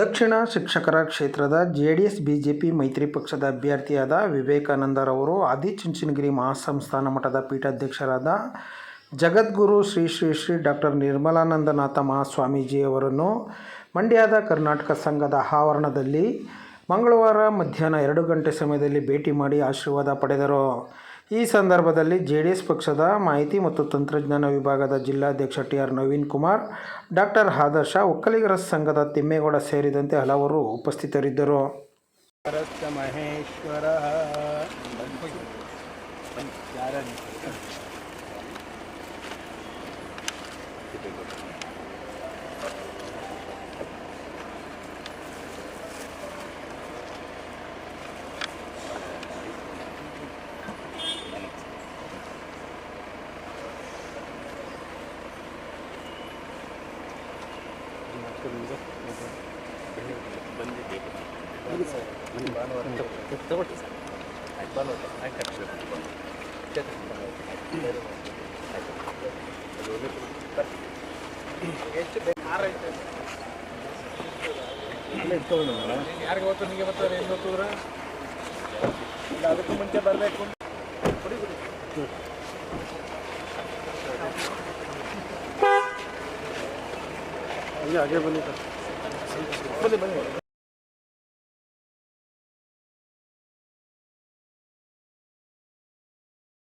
ದಕ್ಷಿಣ ಶಿಕ್ಷಕರ ಕ್ಷೇತ್ರದ JDS BJP ಮೈತ್ರಿ ಪಕ್ಷದ ಅಭ್ಯರ್ಥಿಯಾದ ವಿವೇಕಾನಂದರವರು ಆದಿಚುಂಚನಗಿರಿ ಮಹಾಸಂಸ್ಥಾನ ಮಠದ ಪೀಠಾಧ್ಯಕ್ಷರಾದ ಜಗದ್ಗುರು ಶ್ರೀ ಶ್ರೀ ಶ್ರೀ ಡಾಕ್ಟರ್ ನಿರ್ಮಲಾನಂದನಾಥ ಮಹಾಸ್ವಾಮೀಜಿಯವರನ್ನು ಮಂಡ್ಯದ ಕರ್ನಾಟಕ ಸಂಘದ ಆವರಣದಲ್ಲಿ ಮಂಗಳವಾರ ಮಧ್ಯಾಹ್ನ 2 ಗಂಟೆ ಸಮಯದಲ್ಲಿ ಭೇಟಿ ಮಾಡಿ ಆಶೀರ್ವಾದ ಪಡೆದರು. ಈ ಸಂದರ್ಭದಲ್ಲಿ ಜೆಡಿಎಸ್ ಪಕ್ಷದ ಮಾಹಿತಿ ಮತ್ತು ತಂತ್ರಜ್ಞಾನ ವಿಭಾಗದ ಜಿಲ್ಲಾಧ್ಯಕ್ಷ ಟಿ.ಆರ್. ನವೀನ್ ಕುಮಾರ್, ಡಾಕ್ಟರ್ ಆದರ್ಶ, ಒಕ್ಕಲಿಗರ ಸಂಘದ ತಿಮ್ಮೇಗೌಡ ಸೇರಿದಂತೆ ಹಲವರು ಉಪಸ್ಥಿತರಿದ್ದರು. ಯಾರಿಗೆ ಗೊತ್ತು ನಿಮಗೆ ಬರ್ತಾರೆ ಏನು ಗೊತ್ತಿದ್ರೆ ಇಲ್ಲ ಅದಕ್ಕೂ ಮುಂಚೆ ಬರಬೇಕು. ಹಾಗೆ ಬನ್ನಿ ಬನ್ನಿ ಬನ್ನಿ